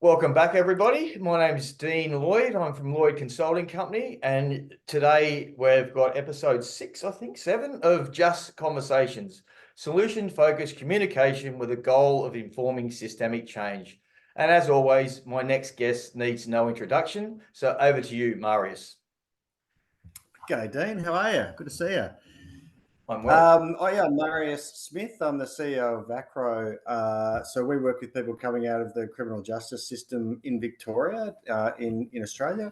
Welcome back, everybody. My name is Dean Lloyd. I'm from Lloyd Consulting Company, and today we've got episode 6, I think 7, of Just Conversations, solution-focused communication with a goal of informing systemic change. And as always, my next guest needs no introduction, so over to you, Marius. G'day, Dean. How are you? Good to see you. I'm well. I'm Marius Smith. I'm the CEO of VACRO. So we work with people coming out of the criminal justice system in Victoria, in Australia.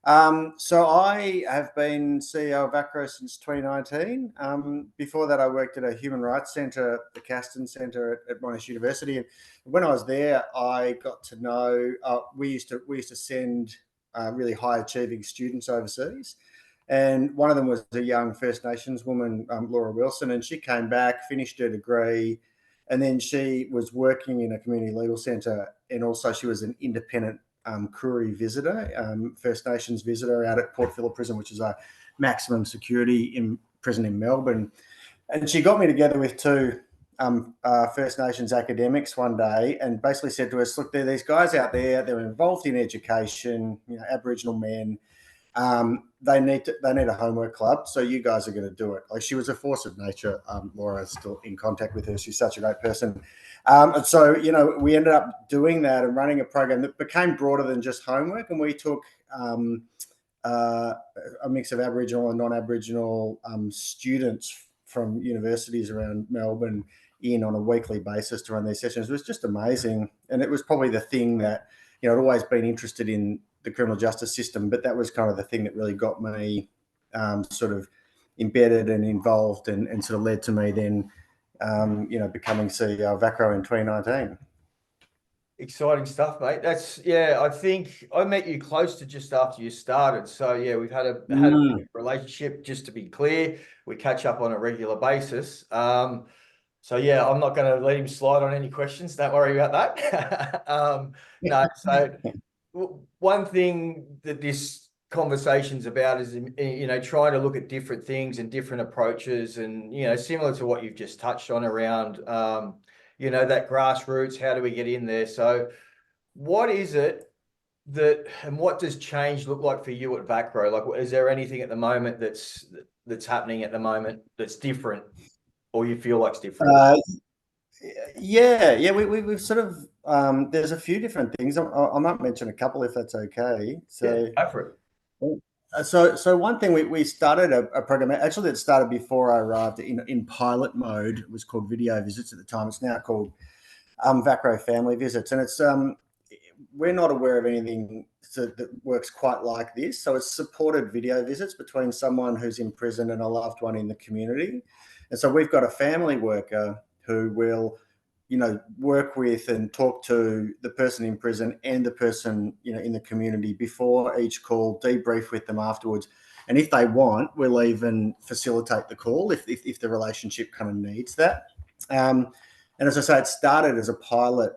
So I have been CEO of VACRO since 2019. Before that, I worked at a human rights centre, the Caston Centre at Monash University. And when I was there, I got to know we used to send really high achieving students overseas. And one of them was a young First Nations woman, Laura Wilson, and she came back, finished her degree, and then she was working in a community legal centre, and also she was an independent Koori visitor, First Nations visitor out at Port Phillip Prison, which is a maximum security prison in Melbourne. And she got me together with two First Nations academics one day and basically said to us, look, there are these guys out there, they're involved in education, Aboriginal men. They need a homework club, so you guys are going to do it. Like, she was a force of nature. Laura's still in contact with her. She's such a great person. And so, we ended up doing that and running a program that became broader than just homework. And we took a mix of Aboriginal and non-Aboriginal students from universities around Melbourne in on a weekly basis to run these sessions. It was just amazing. And it was probably the thing that, I'd always been interested in the criminal justice system, but that was kind of the thing that really got me sort of embedded and involved and sort of led to me then, becoming CEO of VACRO in 2019. Exciting stuff, mate. I think I met you close to just after you started. So yeah, we've had a relationship, just to be clear. We catch up on a regular basis. So yeah, I'm not going to let him slide on any questions. Don't worry about that. No, so one thing that this conversation's about is, trying to look at different things and different approaches, and, similar to what you've just touched on around, that grassroots, how do we get in there? So what is it and what does change look like for you at VACRO? Like, is there anything at the moment that's happening at the moment that's different, or you feel like it's different? We've sort of there's a few different things. I might mention a couple if that's okay. So yeah, go for it. So one thing we started a program, actually that started before I arrived in pilot mode. It was called Video Visits at the time. It's now called VACRO Family Visits, and it's we're not aware of anything that works quite like this. So it's supported video visits between someone who's in prison and a loved one in the community. And so we've got a family worker who will, work with and talk to the person in prison and the person, in the community before each call, debrief with them afterwards. And if they want, we'll even facilitate the call if the relationship kind of needs that. And as I say, it started as a pilot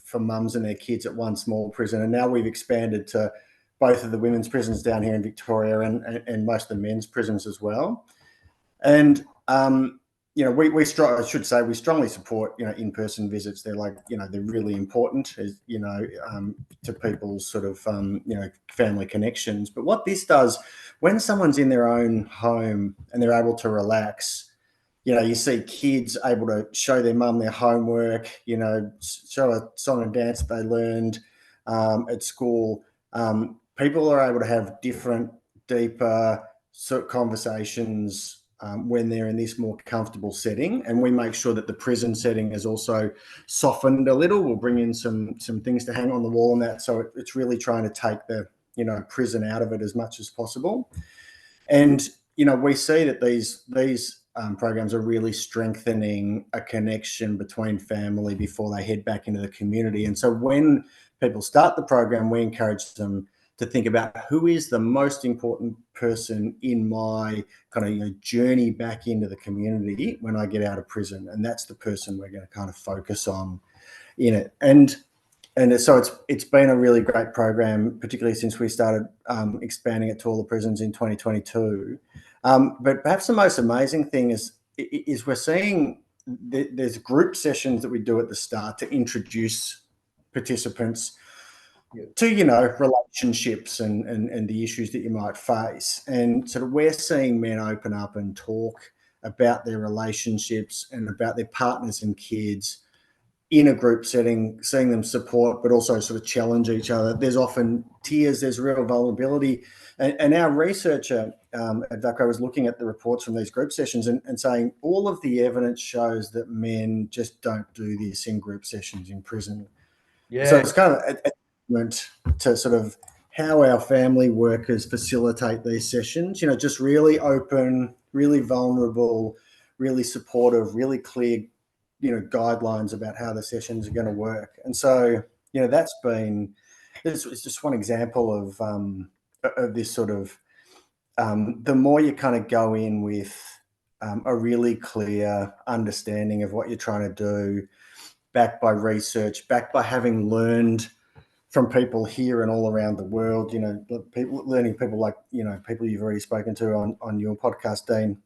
for mums and their kids at one small prison. And now we've expanded to both of the women's prisons down here in Victoria and most of the men's prisons as well. And, we strongly support, in-person visits. They're they're really important, to people's sort of, family connections. But what this does, when someone's in their own home and they're able to relax, you see kids able to show their mum their homework, show a song and dance they learned at school. People are able to have different, deeper sort of conversations when they're in this more comfortable setting. And we make sure that the prison setting is also softened a little. We'll bring in some things to hang on the wall and that. So it's really trying to take the, prison out of it as much as possible. And, we see that these programs are really strengthening a connection between family before they head back into the community. And so when people start the program, we encourage them to think about who is the most important person in my kind of journey back into the community when I get out of prison. And that's the person we're going to kind of focus on in it. And so it's been a really great program, particularly since we started expanding it to all the prisons in 2022. But perhaps the most amazing thing is we're seeing there's group sessions that we do at the start to introduce participants Yeah. to, relationships and the issues that you might face. And sort of we're seeing men open up and talk about their relationships and about their partners and kids in a group setting, seeing them support, but also sort of challenge each other. There's often tears, there's real vulnerability. And our researcher at VACRO was looking at the reports from these group sessions and saying all of the evidence shows that men just don't do this in group sessions in prison. So Yeah. it's kind of a testament to sort of how our family workers facilitate these sessions, just really open, really vulnerable, really supportive, really clear, guidelines about how the sessions are going to work. And so, it's just one example of this sort of, the more you kind of go in with a really clear understanding of what you're trying to do, backed by research, backed by having learned from people here and all around the world, people like, people you've already spoken to on your podcast, Dean.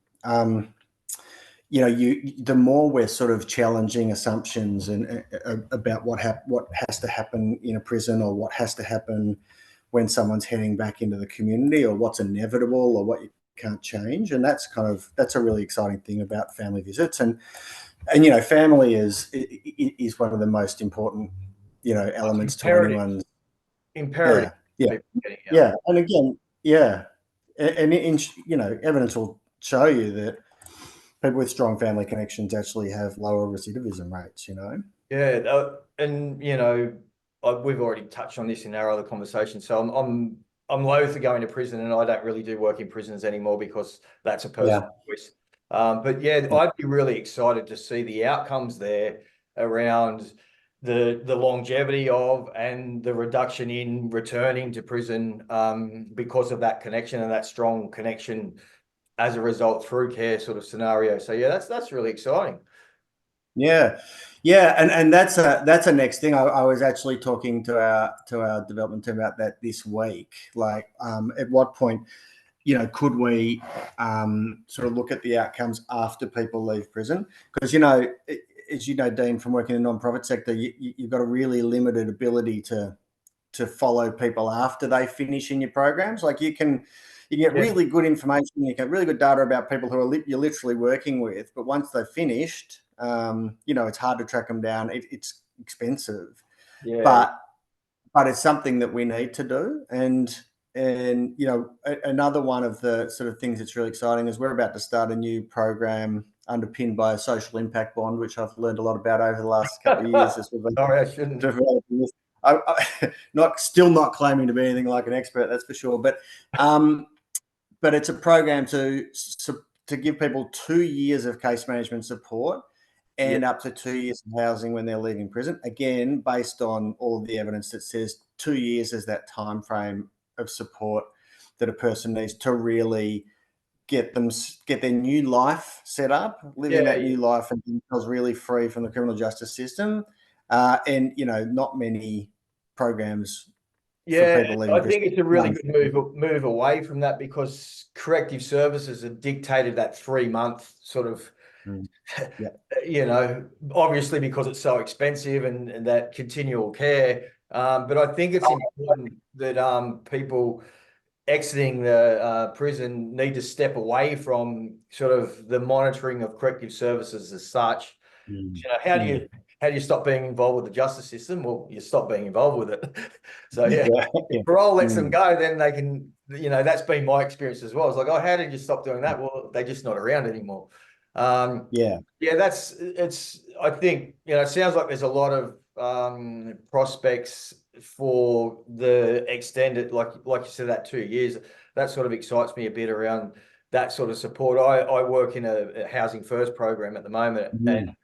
The more we're sort of challenging assumptions and about what has to happen in a prison, or what has to happen when someone's heading back into the community, or what's inevitable, or what you can't change. And that's a really exciting thing about family visits. And family is one of the most important, elements to anyone's. Imperative. Yeah. And again, and evidence will show you that people with strong family connections actually have lower recidivism rates. Yeah, and we've already touched on this in our other conversation. So I'm loath to go into prison, and I don't really do work in prisons anymore because that's a personal choice. But yeah, I'd be really excited to see the outcomes there around the longevity of and the reduction in returning to prison because of that connection and that strong connection as a result through care sort of scenario. So yeah, that's really exciting. Yeah, and that's a next thing. I was actually talking to our development team about that this week. Like, at what point, could we sort of look at the outcomes after people leave prison? Because as you know, Dean, from working in the nonprofit sector, you've got a really limited ability to follow people after they finish in your programs. Like you can get really good information, you get really good data about people who you're literally working with, but once they've finished, it's hard to track them down. It's expensive, but it's something that we need to do. And another one of the sort of things that's really exciting is we're about to start a new program underpinned by a social impact bond, which I've learned a lot about over the last couple of years as we've been Sorry, I shouldn't. developing this. Still not claiming to be anything like an expert, that's for sure. But it's a program to give people 2 years of case management support and up to 2 years of housing when they're leaving prison. Again, based on all of the evidence that says 2 years is that time frame of support that a person needs to really get their new life set up, living that new life, and becomes really free from the criminal justice system. And not many programs. Yeah, I think it's a really good move away from that, because corrective services have dictated that 3-month sort of, obviously because it's so expensive and that continual care. But I think it's important that people exiting the prison need to step away from sort of the monitoring of corrective services as such. How do you stop being involved with the justice system? Well, you stop being involved with it. So if parole lets them go, then they can, that's been my experience as well. It's like, oh, how did you stop doing that? Well, they're just not around anymore. I think, it sounds like there's a lot of prospects for the extended, like you said, that 2 years. That sort of excites me a bit around that sort of support. I work in a housing first program at the moment, and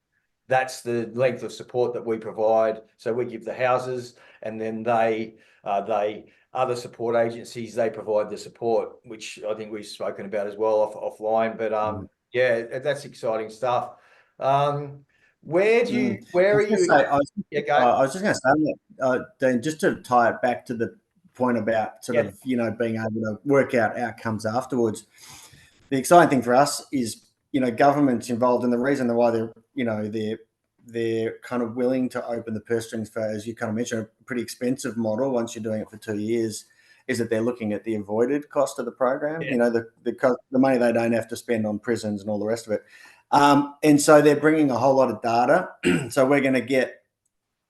that's the length of support that we provide. So we give the houses, and then they other support agencies, they provide the support, which I think we've spoken about as well offline. But that's exciting stuff. Where are you? I was just going to say that, Dean, just to tie it back to the point about sort of being able to work out outcomes afterwards. The exciting thing for us is government's involved, and the reason why they're they're kind of willing to open the purse strings for, as you kind of mentioned, a pretty expensive model once you're doing it for 2 years, is that they're looking at the avoided cost of the program, the money they don't have to spend on prisons and all the rest of it. And so they're bringing a whole lot of data. So we're going to get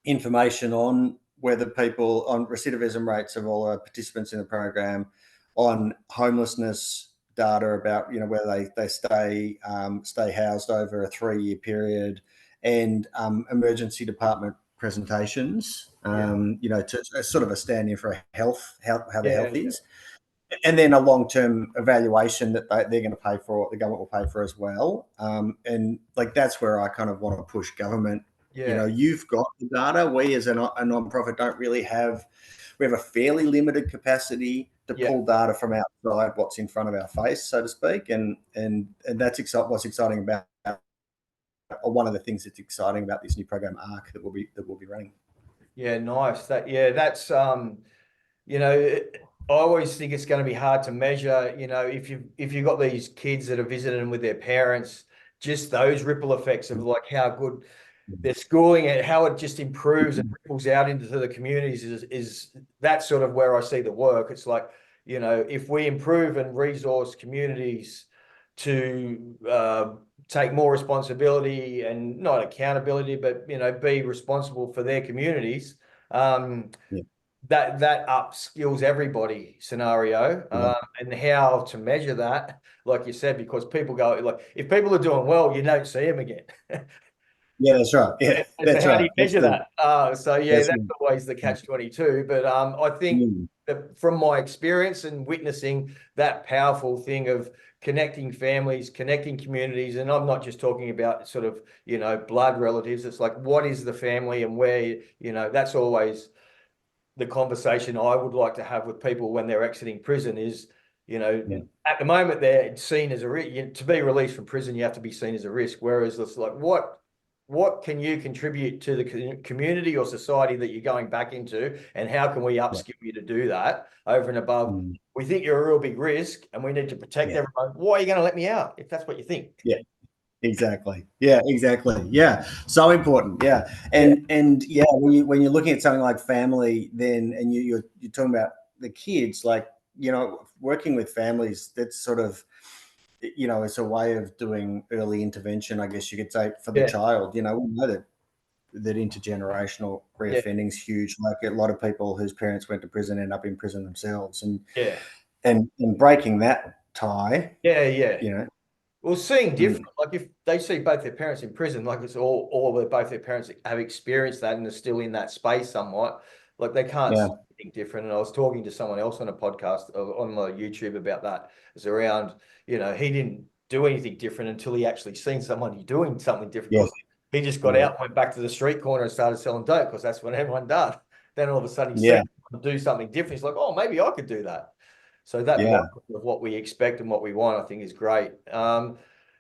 information on whether people, on recidivism rates of all our participants in the program, on homelessness data about, where they stay housed over a 3-year period, and emergency department presentations, to sort of a stand-in for how the health is. And then a long-term evaluation that they're going to pay for, the government will pay for as well. And like, that's where I kind of want to push government. You've got the data. We as a non-profit don't really have. We have a fairly limited capacity to pull data from outside what's in front of our face, so to speak. And that's what's exciting about, or one of the things that's exciting about this new program ARC that we'll be running. Yeah, nice. That's I always think it's going to be hard to measure. If you've got these kids that are visiting with their parents, just those ripple effects of like how good their schooling and how it just improves and ripples out into the communities is that sort of where I see the work. It's like, if we improve and resource communities to take more responsibility and not accountability, but be responsible for their communities. That upskills everybody scenario, and how to measure that, like you said, because people go, like, if people are doing well, you don't see them again. Yeah, that's right. Yeah, that's so how right. do you measure that? That's always the catch-22. But I think that from my experience and witnessing that powerful thing of connecting families, connecting communities, and I'm not just talking about sort of, blood relatives. It's like, what is the family, and where, that's always the conversation I would like to have with people when they're exiting prison is, at the moment they're seen as a risk. To be released from prison, you have to be seen as a risk. Whereas it's like, what can you contribute to the community or society that you're going back into, and how can we upskill you to do that over and above? We think you're a real big risk and we need to protect everyone. Why are you going to let me out if that's what you think? Yeah. Exactly. Yeah, exactly. Yeah. So important. Yeah. And when you're looking at something like family, then, and you're talking about the kids, like, working with families, that's sort of, it's a way of doing early intervention, I guess you could say, for the child. We know that intergenerational reoffending is huge. Like, a lot of people whose parents went to prison end up in prison themselves, and breaking that tie. Well, seeing different, like if they see both their parents in prison, like it's all both their parents have experienced that and are still in that space somewhat, like they can't see anything different. And I was talking to someone else on a podcast on my YouTube about that. It's around, he didn't do anything different until he actually seen someone doing something different. Because he just got out, went back to the street corner and started selling dope, because that's what everyone does. Then all of a sudden he sees someone do something different. He's like, oh, maybe I could do that. So that of what we expect and what we want, I think, is great.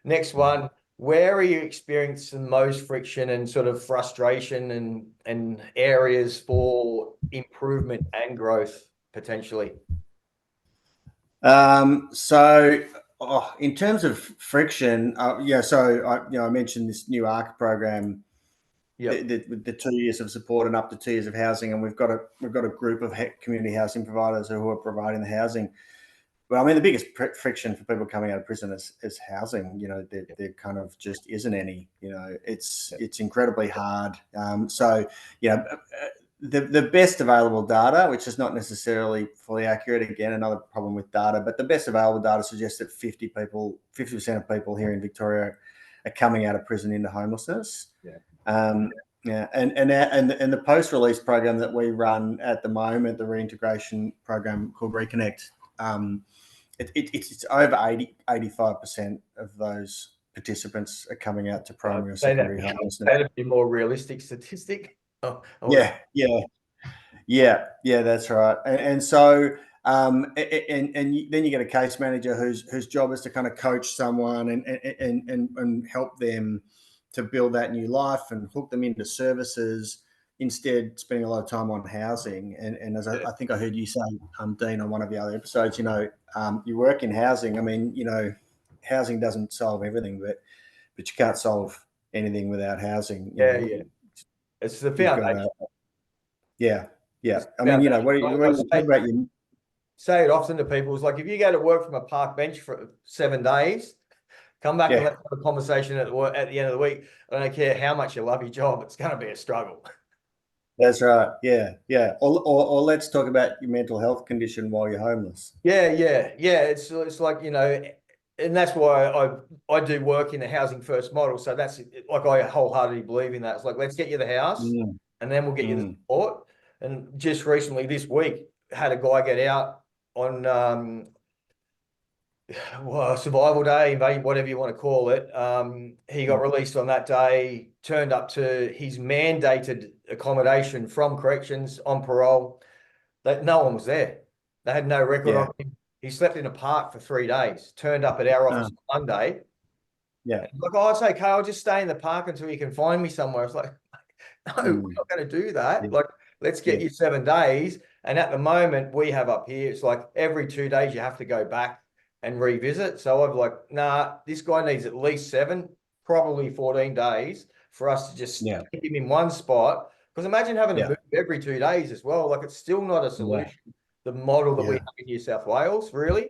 Next one, where are you experiencing the most friction and sort of frustration and areas for improvement and growth potentially? So in terms of friction, so I mentioned this new ARC program. The 2 years of support and up to 2 years of housing, and we've got a group of community housing providers who are providing the housing. But I mean, the biggest friction for people coming out of prison is housing. There kind of just isn't any. It's incredibly hard. The best available data, which is not necessarily fully accurate, again, another problem with data, but the best available data suggests that 50% of people here in Victoria are coming out of prison into homelessness. And the post-release program that we run at the moment, the reintegration program called Reconnect, it's over 85% of those participants are coming out to primary or secondary homelessness. That'd be a more realistic statistic. Yeah, that's right. And so and then you get a case manager whose job is to kind of coach someone and help them to build that new life and hook them into services, instead spending a lot of time on housing. And as I think I heard you say, Dean, on one of the other episodes, you work in housing. I mean, housing doesn't solve everything, but you can't solve anything without housing. Yeah. It's the You've got foundation. yeah. It's I the mean, foundation. when you talk about your Say it often to people. It's like if you go to work from a park bench for 7 days, come back and yeah. let's have a conversation at the end of the week. I don't care how much you love your job; it's going to be a struggle. That's right. Yeah. Or let's talk about your mental health condition while you're homeless. Yeah. It's like, and that's why I do work in the housing first model. So that's like I wholeheartedly believe in that. It's like let's get you the house, Mm, and then we'll get you the mm, support. And just recently this week, had a guy get out on well, survival day, whatever you want to call it. He got released on that day, turned up to his mandated accommodation from corrections on parole. That no one was there. They had no record yeah. of him. He slept in a park for 3 days, turned up at our Uh, office on Monday. yeah. Like, oh, it's okay. I'll just stay in the park until you can find me somewhere. It's like, no, we're Mm, not going to do that. yeah. Like, let's get Yeah. you 7 days. And at the moment, we have up here, it's like every 2 days you have to go back and revisit. So I'm like, nah, this guy needs at least 7, probably 14 days for us to just Yeah. keep him in one spot. Because imagine having to Yeah. move every 2 days as well. Like, it's still not a Yeah. solution. The model that we Yeah. have in New South Wales, really.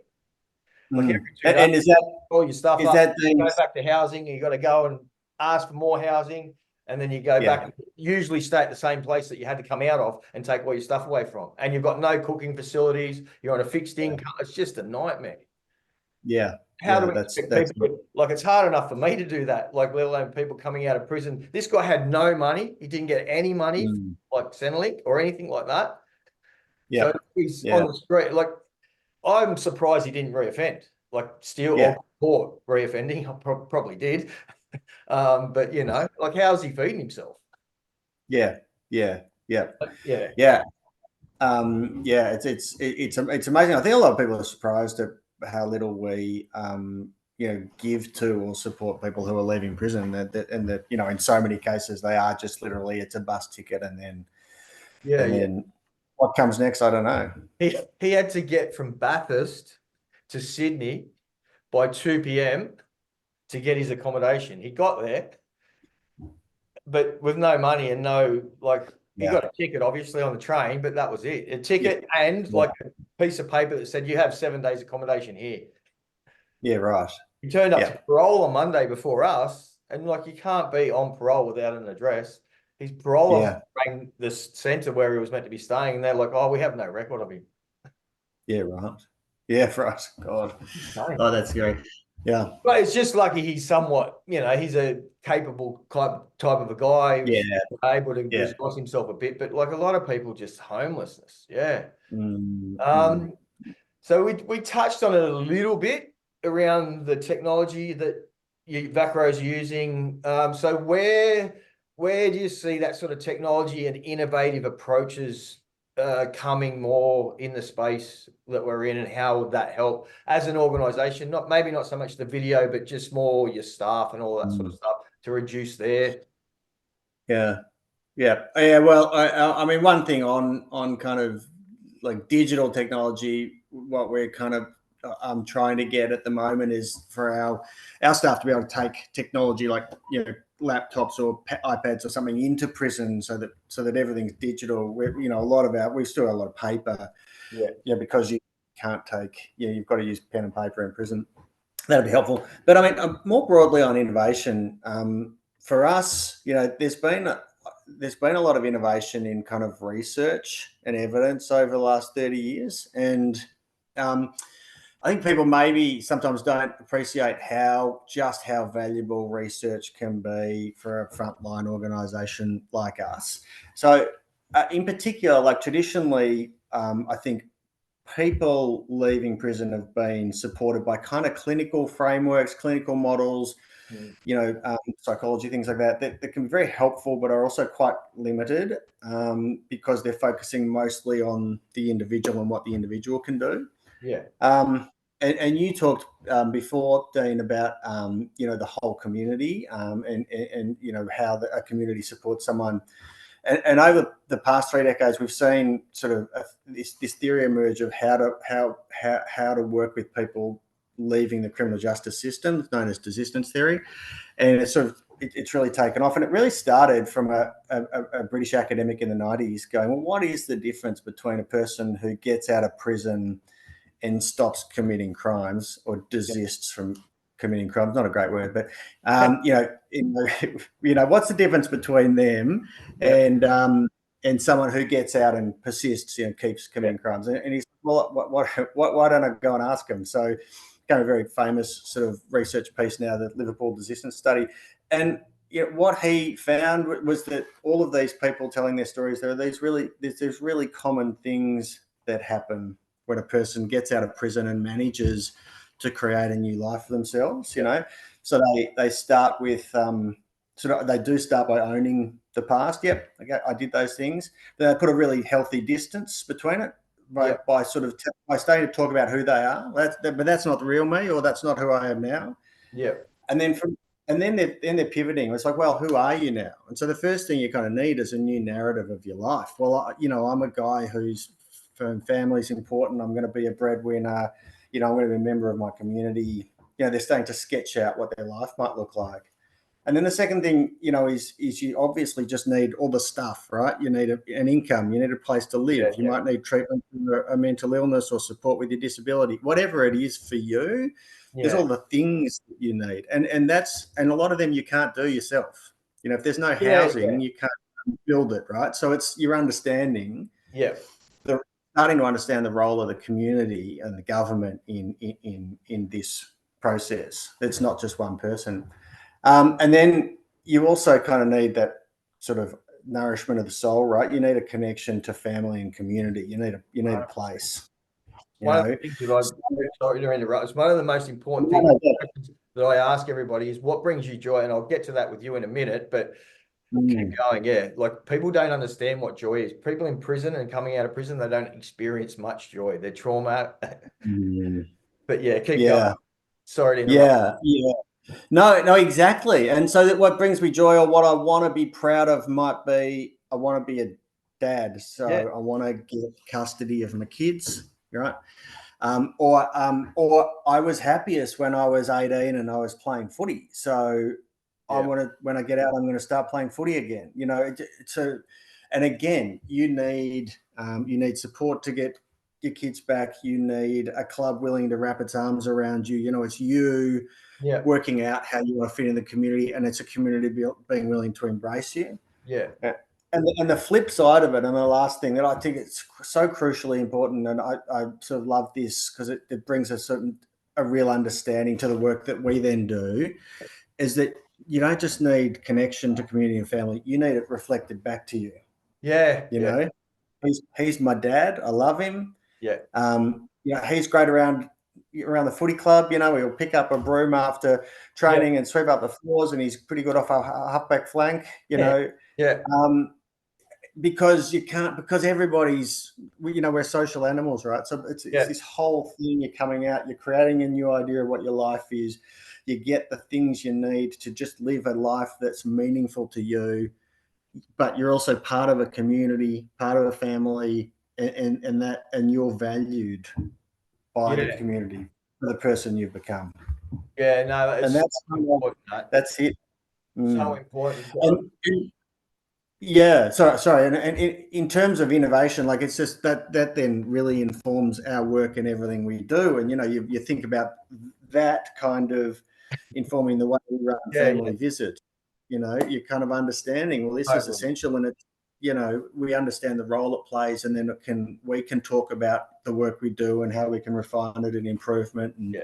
Like every Mm. 2 days, And all your stuff is up, that go things? back to housing, you got to go and ask for more housing, and then you go back Yeah. and usually stay at the same place that you had to come out of and take all your stuff away from. And you've got no cooking facilities, you're on a fixed income. It's just a nightmare. Yeah. How do Yeah. we expect people like it's hard enough for me to do that, like let alone people coming out of prison. This guy had no money, he didn't get any money Mm, like Centrelink or anything like that. yeah. So he's Yeah. on the street. Like I'm surprised he didn't reoffend, like steal Yeah. or caught reoffending. I probably did. But like how's he feeding himself? Yeah. Yeah. Yeah. Yeah. Yeah. Yeah. It's amazing. I think a lot of people are surprised at how little we give to or support people who are leaving prison. And that in so many cases they are just literally it's a bus ticket and Yeah. then what comes next, I don't know. He had to get from Bathurst to Sydney by 2 p.m. to get his accommodation. He got there, but with no money and no like he Yeah. got a ticket obviously on the train, but that was it. A Yeah. ticket and Yeah. like a piece of paper that said you have 7 days accommodation here. Yeah. Right. He turned up Yeah. to parole on Monday before us, and like you can't be on parole without an address. His parole officer Yeah. rang the centre where he was meant to be staying, and they're like, "Oh, we have no record of him." Yeah. Right. Yeah. Right. God. Insane. Oh, that's great. Yeah. But it's just lucky he's somewhat, he's a capable type of a guy Yeah. who's able to Yeah. resource himself a bit. But like a lot of people, just homelessness. Yeah. Mm, mm. Um, so we touched on it a little bit around the technology that VACRO is using. So where do you see that sort of technology and innovative approaches coming more in the space that we're in, and how would that help as an organization? Maybe not so much the video, but just more your staff and all that sort of Mm. stuff to reduce their. Yeah. Yeah. Well, I mean, one thing on kind of like digital technology, what we're kind of trying to get at the moment is for our staff to be able to take technology like laptops or iPads or something into prison, so that everything's digital. We still have a lot of paper, because you can't take, you've got to use pen and paper in prison. That'd be helpful. But I mean, more broadly on innovation, for us, there's been a lot of innovation in kind of research and evidence over the last 30 years. And I think people maybe sometimes don't appreciate how valuable research can be for a frontline organisation like us. So in particular, like traditionally, I think people leaving prison have been supported by kind of clinical frameworks, clinical models, psychology, things like that can be very helpful, but are also quite limited because they're focusing mostly on the individual and what the individual can do. Yeah. And you talked before, Dean, about the whole community and how a community supports someone. And over the past 3 decades, we've seen sort of this theory emerge of how to work with people leaving the criminal justice system, known as desistance theory. And it's sort of it's really taken off. And it really started from a British academic in the 90s going, well, what is the difference between a person who gets out of prison and stops committing crimes or desists from committing crimes? Not a great word, but what's the difference between them and someone who gets out and persists, keeps committing crimes? And he's, well, why don't I go and ask him? So, became a very famous sort of research piece now, the Liverpool Desistance Study. And what he found was that all of these people telling their stories, there's really common things that happen when a person gets out of prison and manages to create a new life for themselves. So they start with they do start by owning the past. Yep, okay, I did those things. Then they put a really healthy distance between it by starting to talk about who they are. But that's not the real me, or that's not who I am now. Yeah. And then they're pivoting. It's like, well, who are you now? And so the first thing you kind of need is a new narrative of your life. Well, I'm a guy whose family's important. I'm going to be a breadwinner. I'm going to be a member of my community. They're starting to sketch out what their life might look like. And then the second thing, is you obviously just need all the stuff, right? You need an income. You need a place to live. You might need treatment for a mental illness or support with your disability. Whatever it is for you, there's all the things that you need. And a lot of them you can't do yourself. If there's no housing, you can't build it, right? So it's your understanding. Yeah. Starting to understand the role of the community and the government in this process. It's not just one person. And then you also kind of need that sort of nourishment of the soul, right? You need a connection to family and community. You need a place. One of the things sorry to interrupt. It's one of the most important things that I ask everybody is what brings you joy, and I'll get to that with you in a minute. But keep going, Like people don't understand what joy is. People in prison and coming out of prison, they don't experience much joy. They're trauma. But keep going. Sorry to interrupt. Yeah. No, exactly. And so that what brings me joy, or what I want to be proud of, might be I want to be a dad. So I want to get custody of my kids, right? Or I was happiest when I was 18 and I was playing footy. So I want to, when I get out, I'm going to start playing footy again. So, and again, you need support to get your kids back. You need a club willing to wrap its arms around you. It's you working out how you want to fit in the community, and it's a community being willing to embrace you. Yeah. And the flip side of it, and the last thing that I think it's so crucially important, and I sort of love this because it brings a real understanding to the work that we then do, is that you don't just need connection to community and family, you need it reflected back to you. He's my dad. I love him. He's great around the footy club. He'll pick up a broom after training and sweep up the floors, and he's pretty good off a halfback flank. Because everybody's, we're social animals, right? So it's this whole thing. You're coming out, you're creating a new idea of what your life is. You get the things you need to just live a life that's meaningful to you, but you're also part of a community, part of a family, and you're valued by the community, for the person you've become. That's so important. That's it. So important. Sorry. And in terms of innovation, like it's just that then really informs our work and everything we do. And, you think about that kind of informing the way we run family visits, you're kind of understanding, well, this is essential, and we understand the role it plays, and then we can talk about the work we do and how we can refine it and improvement and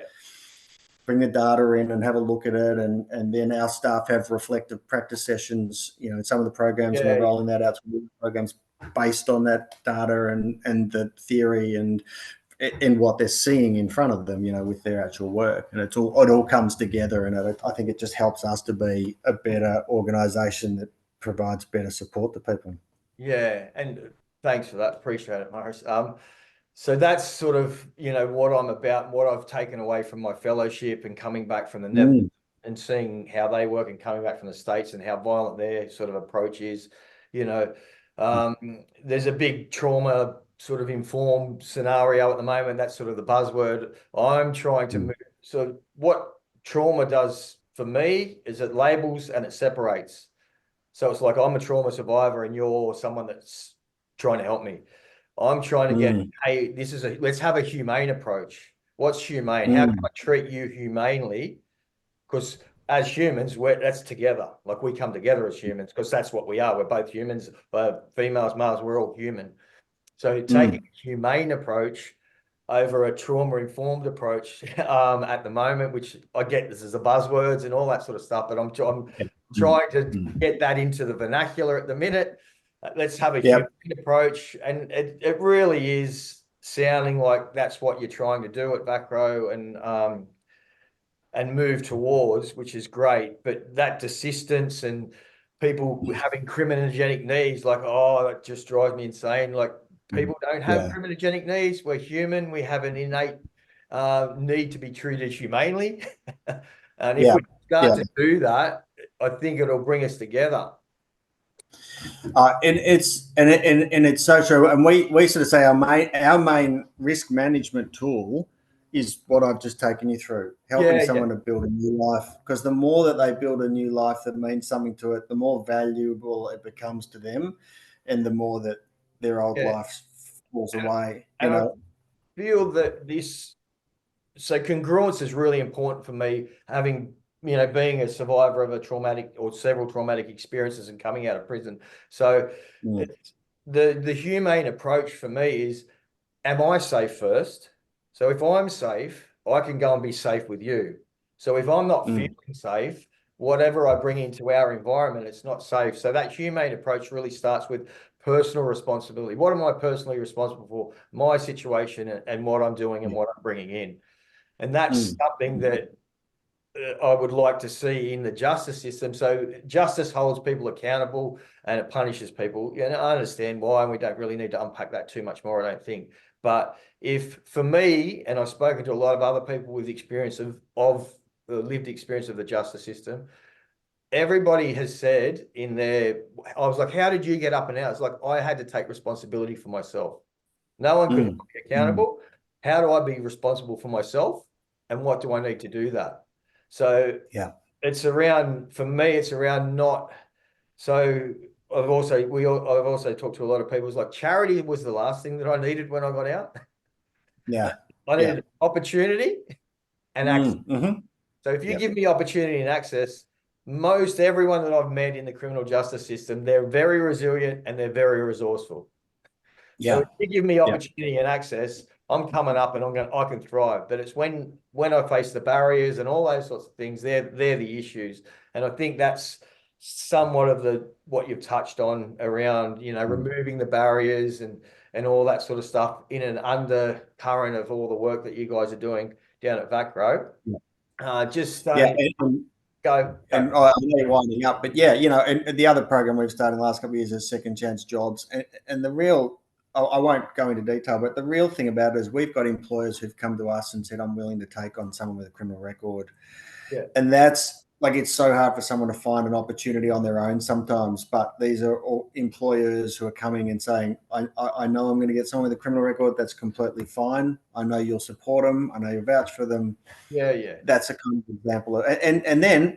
bring the data in and have a look at it. And then our staff have reflective practice sessions, in some of the programs, and we're rolling that out to programs based on that data and the theory and what they're seeing in front of them, with their actual work. And it all comes together. And I think it just helps us to be a better organisation that provides better support to people. Yeah. And thanks for that. Appreciate it, Marius. So that's sort of, what I'm about, what I've taken away from my fellowship and coming back from the Netherlands and seeing how they work, and coming back from the States and how violent their sort of approach is. There's a big trauma sort of informed scenario at the moment. That's sort of the buzzword. I'm trying to move. So what trauma does for me is it labels and it separates. So it's like I'm a trauma survivor and you're someone that's trying to help me. I'm trying to get, hey, let's have a humane approach. What's humane? How can I treat you humanely? Because as humans, that's together. Like we come together as humans because that's what we are. We're both humans, but females, males, we're all human. So taking a humane approach over a trauma-informed approach at the moment, which I get this is the buzzwords and all that sort of stuff, but I'm trying to get that into the vernacular at the minute. Let's have a humane approach, and it really is sounding like that's what you're trying to do at VACRO and move towards, which is great. But that desistance and people having criminogenic needs, like, oh, that just drives me insane. Like people don't have criminogenic needs. We're human. We have an innate need to be treated humanely. And if we start to do that, I think it'll bring us together. And it's so true. And we sort of say our main risk management tool is what I've just taken you through, helping someone to build a new life. Because the more that they build a new life that means something to it, the more valuable it becomes to them, and the more that their old life falls away. And I feel that so congruence is really important for me, having being a survivor of a traumatic or several traumatic experiences and coming out of prison. So the humane approach for me is, am I safe first? So if I'm safe, I can go and be safe with you. So if I'm not feeling safe, whatever I bring into our environment, it's not safe. So that humane approach really starts with personal responsibility. What am I personally responsible for? My situation and what I'm doing and what I'm bringing in. And that's something that I would like to see in the justice system. So justice holds people accountable and it punishes people. And I understand why, and we don't really need to unpack that too much more, I don't think. But if for me, and I've spoken to a lot of other people with experience of the lived experience of the justice system, everybody has said I was like, how did you get up and out? It's like, I had to take responsibility for myself. No one could hold me accountable. How do I be responsible for myself? And what do I need to do that? So it's around, for me, it's around not, so I've also talked to a lot of people. It's like charity was the last thing that I needed when I got out. I needed opportunity and access. So if you give me opportunity and access, most everyone that I've met in the criminal justice system, they're very resilient and they're very resourceful. So if you give me opportunity and access, I'm coming up and I can thrive. But it's when I face the barriers and all those sorts of things, they're the issues. And I think that's somewhat of what you've touched on around, removing the barriers and all that sort of stuff in an undercurrent of all the work that you guys are doing down at VACRO. Just go. And I know you're winding up, but and the other program we've started in the last couple of years is Second Chance Jobs. And the real, I won't go into detail, but the real thing about it is we've got employers who've come to us and said, I'm willing to take on someone with a criminal record. And that's like, it's so hard for someone to find an opportunity on their own sometimes, but these are all employers who are coming and saying, I know I'm going to get someone with a criminal record. That's completely fine. I know you'll support them. I know you'll vouch for them. That's a kind of example of, and then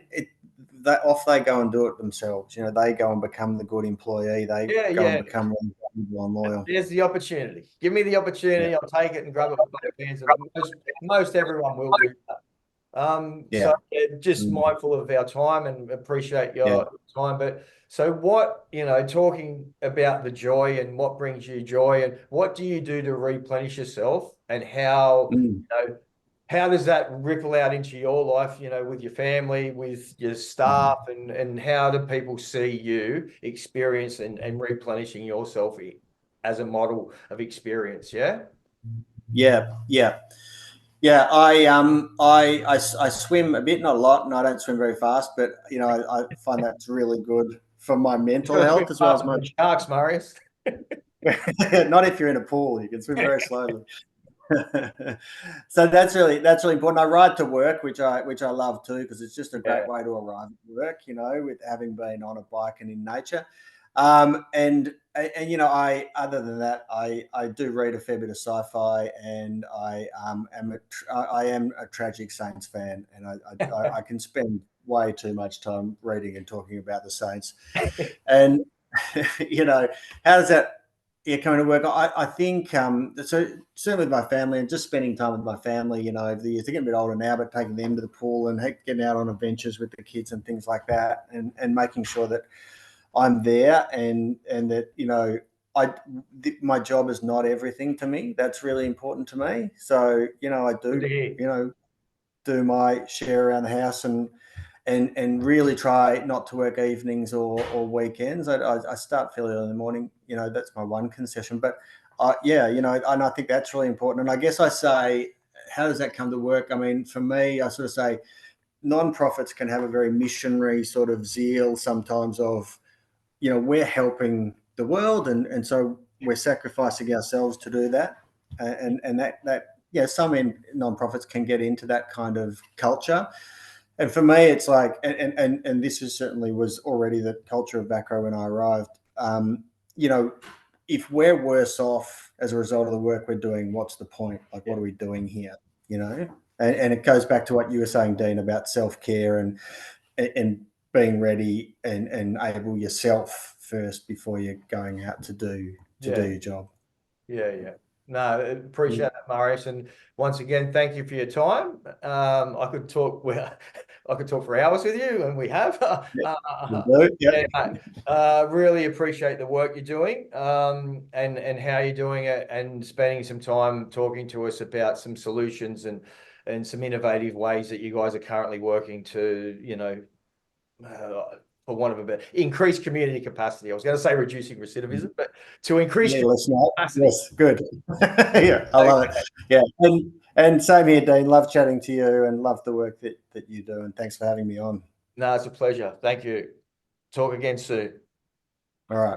off they go and do it themselves. They go and become the good employee. They go and become really valuable and loyal. There's the opportunity. Give me the opportunity. I'll take it and grab it with both hands. Most everyone will do that. So just mindful of our time and appreciate your time. But so what, talking about the joy and what brings you joy and what do you do to replenish yourself and how, how does that ripple out into your life, with your family, with your staff, and how do people see you experience and replenishing yourself as a model of experience? I swim a bit, not a lot, and I don't swim very fast, but I find that's really good for my mental health as well as my sharks, Marius. Not if you're in a pool, you can swim very slowly. So that's really important. I ride to work, which I love too, because it's just a great way to arrive at work, with having been on a bike and in nature. And I other than that, I do read a fair bit of sci-fi, and I am a tragic Saints fan, and I can spend way too much time reading and talking about the Saints. And, you know, how does that coming to work? I think, so certainly with my family and just spending time with my family, you know, over the years, they're getting a bit older now, but taking them to the pool and getting out on adventures with the kids and things like that, and making sure that I'm there and that, you know, my job is not everything to me. That's really important to me. So, you know, I do, you know, do my share around the house and really try not to work evenings or weekends. I start fairly early in the morning. You know, that's my one concession. But yeah, you know, and I think that's really important. And I guess I say, how does that come to work? I mean, for me, I sort of say non-profits can have a very missionary sort of zeal sometimes of, you know, we're helping the world, and so we're sacrificing ourselves to do that. And that yeah, some non-profits can get into that kind of culture. And for me, it's like, and this is certainly was already the culture of VACRO when I arrived. You know, if we're worse off as a result of the work we're doing, what's the point? Like, what are we doing here? You know, and it goes back to what you were saying, Dean, about self-care and being ready and able yourself first before you're going out to do your job. Yeah. No, appreciate that, Marius. And once again, thank you for your time. I could talk for hours with you, and we have. Really appreciate the work you're doing, and how you're doing it, and spending some time talking to us about some solutions and some innovative ways that you guys are currently working to, you know, for want of a better, increase community capacity. I was going to say reducing recidivism, but to increase capacity. Yes, good. Yeah, I love it. Yeah, and same here, Dean. Love chatting to you and love the work that you do. And thanks for having me on. No, it's a pleasure. Thank you. Talk again soon. All right.